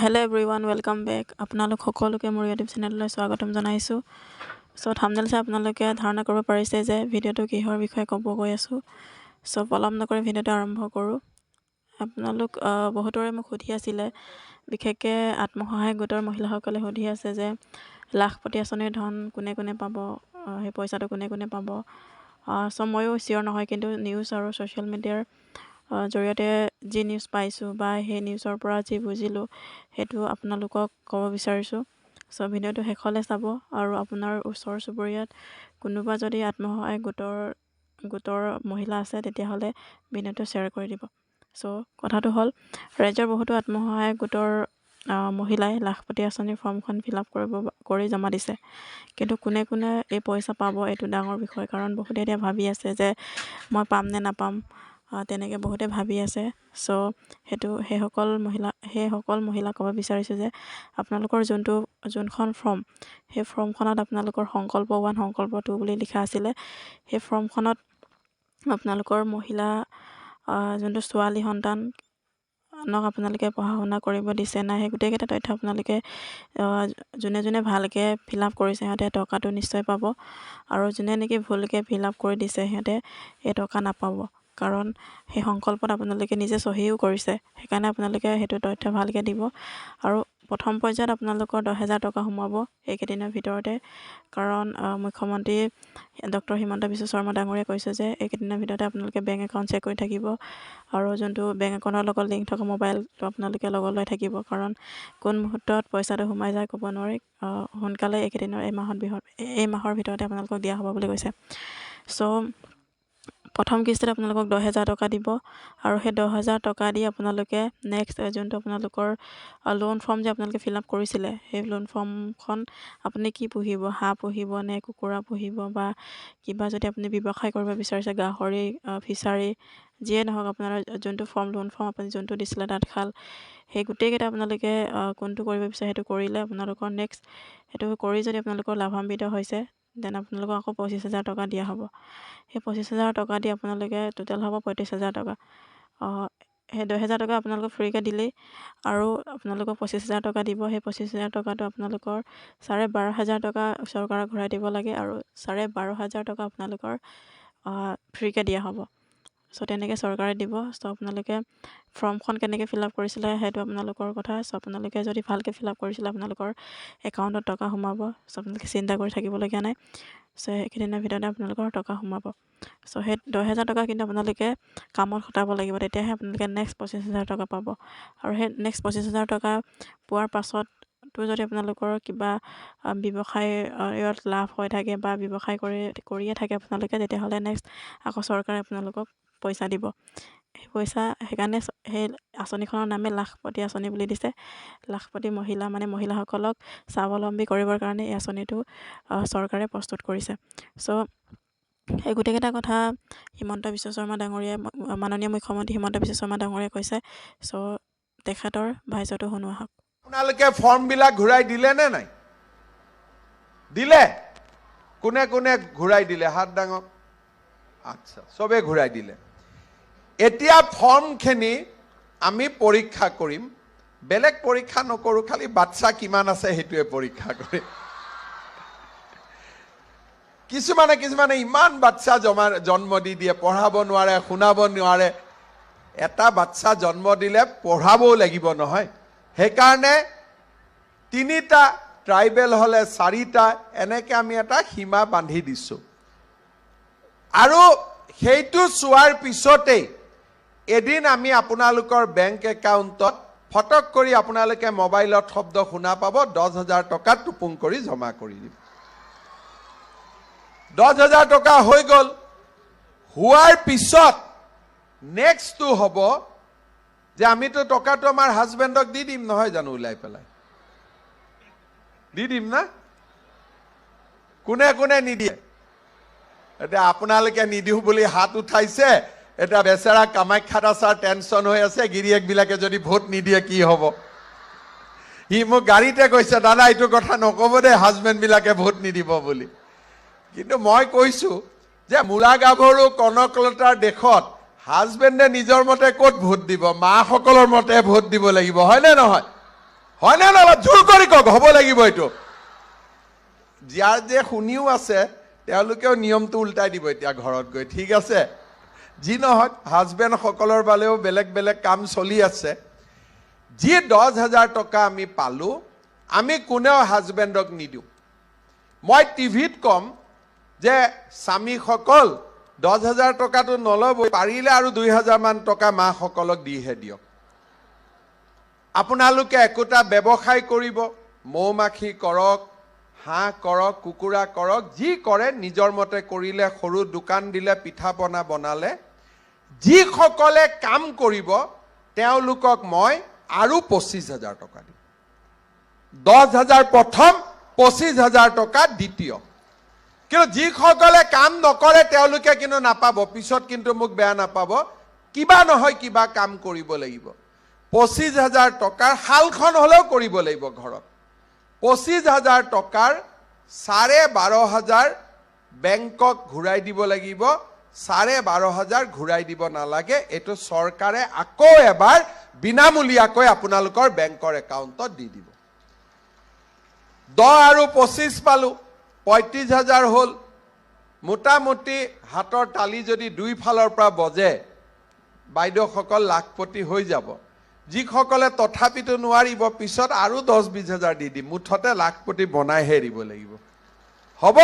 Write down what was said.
Hello' everyone, welcome back. আপোনালোক সকলোকে মোৰ ইউটিউব চেনেললৈ স্বাগতম জনাইছোঁ। থাম্বনেইল চাই আপোনালোকে ধাৰণা কৰিব পাৰিছে যে ভিডিঅ'টো কিহৰ বিষয়ে ক'ব গৈ আছোঁ। পলম নকৰি ভিডিঅ'টো আৰম্ভ কৰোঁ। আপোনালোক বহুতৰে মোক সুধি আছিলে, বিশেষকৈ আত্মসহায়ক গোটৰ মহিলাসকলে সুধি আছে যে লাখপতি আঁচনিৰ ধন কোনে কোনে পাব, সেই পইচাটো কোনে কোনে পাব। ময়ো চিয়'ৰ নহয়, কিন্তু নিউজ আৰু ছ'চিয়েল মিডিয়াৰ জৰিয়তে যি নিউজ পাইছোঁ বা সেই নিউজৰ পৰা যি বুজিলোঁ সেইটো আপোনালোকক ক'ব বিচাৰিছোঁ। ভিডিঅ'টো শেষলৈ চাব আৰু আপোনাৰ ওচৰ চুবুৰীয়াত কোনোবা যদি আত্মসহায়ক গোটৰ মহিলা আছে তেতিয়াহ'লে ভিডিঅ'টো শ্বেয়াৰ কৰি দিব। কথাটো হ'ল, ৰাজ্যৰ বহুতো আত্মসহায়ক গোটৰ মহিলাই লাখপতি আঁচনিৰ ফৰ্মখন ফিল আপ কৰি জমা দিছে, কিন্তু কোনে কোনে এই পইচা পাব এইটো ডাঙৰ বিষয়। কাৰণ বহুতে এতিয়া ভাবি আছে যে মই পাম নে নাপাম, তেনেকৈ বহুতে ভাবি আছে। সেইসকল মহিলাক ক'ব বিচাৰিছোঁ যে আপোনালোকৰ যোনখন ফৰ্ম, সেই ফৰ্মখনত আপোনালোকৰ সংকল্প 1, সংকল্প 2 বুলি লিখা আছিলে। সেই ফৰ্মখনত আপোনালোকৰ মহিলা যোনটো ছোৱালী সন্তানক আপোনালোকে পঢ়া শুনা কৰিব দিছে নাই, সেই গোটেইকেইটা তথ্য আপোনালোকে যোনে যোনে ভালকৈ ফিল আপ কৰিছে সিহঁতে টকাটো নিশ্চয় পাব, আৰু যোনে নেকি ভুলকৈ ফিল আপ কৰি দিছে সিহঁতে এই টকা নাপাব। কাৰণ সেই সংকল্পত আপোনালোকে নিজে চহীও কৰিছে, সেইকাৰণে আপোনালোকে সেইটো তথ্য ভালকৈ দিব। আৰু প্ৰথম পৰ্যায়ত আপোনালোকৰ 10,000 টকা সোমাব এইকেইদিনৰ ভিতৰতে। কাৰণ মুখ্যমন্ত্ৰী ডক্টৰ হিমন্ত বিশ্ব শৰ্মা ডাঙৰীয়াই কৈছে যে এইকেইদিনৰ ভিতৰতে আপোনালোকে বেংক একাউণ্ট চেক কৰি থাকিব, আৰু যোনটো বেংক একাউণ্টৰ লগত লিংক থকা মোবাইলটো আপোনালোকে লগত লৈ থাকিব। কাৰণ কোন মুহূৰ্তত পইচাটো সোমাই যায় ক'ব নোৱাৰি। সোনকালে এই মাহৰ ভিতৰতে আপোনালোকক দিয়া হ'ব বুলি কৈছে। প্ৰথম কিস্তিত আপোনালোকক 10,000 টকা দিব, আৰু সেই 10,000 টকা দি আপোনালোকে নেক্সট যোনটো আপোনালোকৰ লোন ফৰ্ম যে আপোনালোকে ফিল আপ কৰিছিলে, সেই লোন ফৰ্মখন আপুনি কি পুহিব, হাঁহ পুহিব নে কুকুৰা পুহিব, বা কিবা যদি আপুনি ব্যৱসায় কৰিব বিচাৰিছে, গাহৰি ফিচাৰী, যিয়ে নহওক, আপোনাৰ যোনটো লোন ফৰ্ম আপুনি যোনটো দিছিলে তাঁতশাল, সেই গোটেইকেইটা আপোনালোকে কোনটো কৰিব বিচাৰে সেইটো কৰিলে আপোনালোকৰ নেক্সট সেইটো কৰি যদি আপোনালোকৰ লাভান্বিত হৈছে, দেন আপোনালোকক আকৌ 25,000 টকা দিয়া হ'ব। সেই 25,000 টকা দি আপোনালোকে টোটেল হ'ব 35,000 টকা। সেই 10,000 টকা আপোনালোকক ফ্ৰীকৈ দিলেই, আৰু আপোনালোকক 25,000 টকা দিব। সেই 25,000 টকাটো আপোনালোকৰ 12,500 টকা চৰকাৰক ঘূৰাই দিব লাগে, আৰু 12,500 টকা আপোনালোকৰ ফ্ৰীকৈ দিয়া হ'ব। তেনেকৈ চৰকাৰে দিব। আপোনালোকে ফৰ্মখন কেনেকৈ ফিল আপ কৰিছিলে সেইটো আপোনালোকৰ কথা। আপোনালোকে যদি ভালকৈ ফিল আপ কৰিছিলে আপোনালোকৰ একাউণ্টত টকা সোমাব। আপোনালোকে চিন্তা কৰি থাকিবলগীয়া নাই। সেইকেইদিনৰ ভিতৰতে আপোনালোকৰ টকা সোমাব। সেই 10,000 টকা কিন্তু আপোনালোকে কামত খটাব লাগিব, তেতিয়াহে আপোনালোকে নেক্সট 25,000 টকা পাব। আৰু সেই নেক্সট 25,000 টকা পোৱাৰ পাছতো যদি আপোনালোকৰ কিবা ব্যৱসায়ত লাভ হৈ থাকে বা ব্যৱসায় কৰিয়ে থাকে আপোনালোকে, তেতিয়াহ'লে নেক্সট আকৌ চৰকাৰে আপোনালোকক পইচা দিব। সেই পইচা সেইকাৰণে সেই আঁচনিখনৰ নামে লাখপতি আঁচনি বুলি দিছে। লাখপতি মহিলা মানে মহিলাসকলক স্বাৱলম্বী কৰিবৰ কাৰণে এই আঁচনিটো চৰকাৰে প্ৰস্তুত কৰিছে। এই গোটেইকেইটা কথা মাননীয় মুখ্যমন্ত্ৰী হিমন্ত বিশ্ব শৰ্মা ডাঙৰীয়াই কৈছে। তেখেতৰ ভাষ্যটো শুনো আহক। আপোনালোকে ফৰ্মবিলাক ঘূৰাই দিলে নে নাই? দিলে? কোনে কোনে ঘূৰাই দিলে? হাত দাঙক। আচ্ছা, চবে ঘূৰাই দিলে। এতিয়া ফৰ্মখিনি আমি পৰীক্ষা কৰিম। বেলেগ পৰীক্ষা নকৰোঁ, খালি বাচ্চা কিমান আছে সেইটোৱে পৰীক্ষা কৰিম। কিছুমানে ইমান বাচ্চা জন্ম দি দিয়ে, পঢ়াব নোৱাৰে, শুনাব নোৱাৰে। এটা বাচ্চা জন্ম দিলে পঢ়াবও লাগিব নহয়। সেইকাৰণে 3টা, ট্ৰাইবেল হ'লে 4টা, এনেকৈ আমি এটা সীমা বান্ধি দিছোঁ। আৰু সেইটো চোৱাৰ পিছতেই এদিন আমি আপোনালোকৰ বেংক একাউণ্টত ফটক কৰি আপোনালোকে মোবাইলত শব্দ শুনা পাব, 10,000 টকা টুপুং কৰি জমা কৰি দিব। 10,000 টকা হৈ গ'ল। হোৱাৰ পিছত নেক্সটটো হ'ব যে আমিতো টকাটো আমাৰ হাজবেণ্ডক দি দিম নহয় জানো, ওলাই পেলাই দি দিম না? কোনে কোনে নিদিয়ে? এতিয়া আপোনালোকে নিদিওঁ বুলি হাত উঠাইছে। এতিয়া বেচেৰা কামাখ্যাত আছাৰ টেনচন হৈ আছে, গিৰিয়েকবিলাকে যদি ভোট নিদিয়ে কি হ'ব? সি মোক গাড়ীতে কৈছে, দাদা এইটো কথা নক'ব দেই, হাজবেণ্ডবিলাকে ভোট নিদিব বুলি। কিন্তু মই কৈছোঁ যে মূলা গাভৰু কনকলতাৰ দেশত হাজবেণ্ডে নিজৰ মতে ক'ত ভোট দিব? মাসকলৰ মতে ভোট দিব লাগিব, হয়নে নহয়? হয় নে নহয়? জোৰ কৰি কওক, হ'ব লাগিব এইটো। যাৰ যে শুনিও আছে তেওঁলোকেও নিয়মটো উল্টাই দিব এতিয়া ঘৰত গৈ, ঠিক আছে? যি নহওক, হাজবেণ্ডসকলৰ বাবেও বেলেগ বেলেগ কাম চলি আছে। যি 10,000 টকা আমি পালোঁ, আমি কোনেও হাজবেণ্ডক নিদিওঁ। মই টিভিত কম যে স্বামীসকল 10,000 টকাটো নল'ব, পাৰিলে আৰু 2,000 মান টকা মাসকলক দিহে দিয়ক। আপোনালোকে একোটা ব্যৱসায় কৰিব, মৌ-মাখি কৰক, হাঁহ কৰক, কুকুৰা কৰক, যি কৰে নিজৰ মতে কৰিলে, সৰু দোকান দিলে, পিঠা পনা বনালে, যিসকলে কাম কৰিব তেওঁলোকক মই আৰু 25,000 টকা দিম। 10,000 প্ৰথম, 25,000 টকা দ্বিতীয়। কিন্তু যিসকলে কাম নকৰে তেওঁলোকে কিন্তু নাপাব, পিছত কিন্তু মোক বেয়া নাপাব, কিবা নহয় কিবা কাম কৰিব লাগিব। 25,000 টকাৰ শালখন হ'লেও কৰিব লাগিব ঘৰত। 25,000 টকাৰ 12,500 বেংকক ঘূৰাই দিব লাগিব। 12,500 ঘূৰাই দিব নালাগে, এইটো চৰকাৰে আকৌ এবাৰ বিনামূলীয়াকৈ আপোনালোকৰ বেংকৰ একাউণ্টত দি দিব। 10 আৰু 25 পালোঁ, 35,000 হ'ল। মোটামুটি হাতৰ তালি যদি দুইফালৰ পৰা বজে, বাইদেউসকল লাখপতি হৈ যাব। যিসকলে তথাপিতো নোৱাৰিব, পিছত আৰু 10-20,000 দি দিম, মুঠতে লাখপতি বনাইহে দিব লাগিব। হ'ব?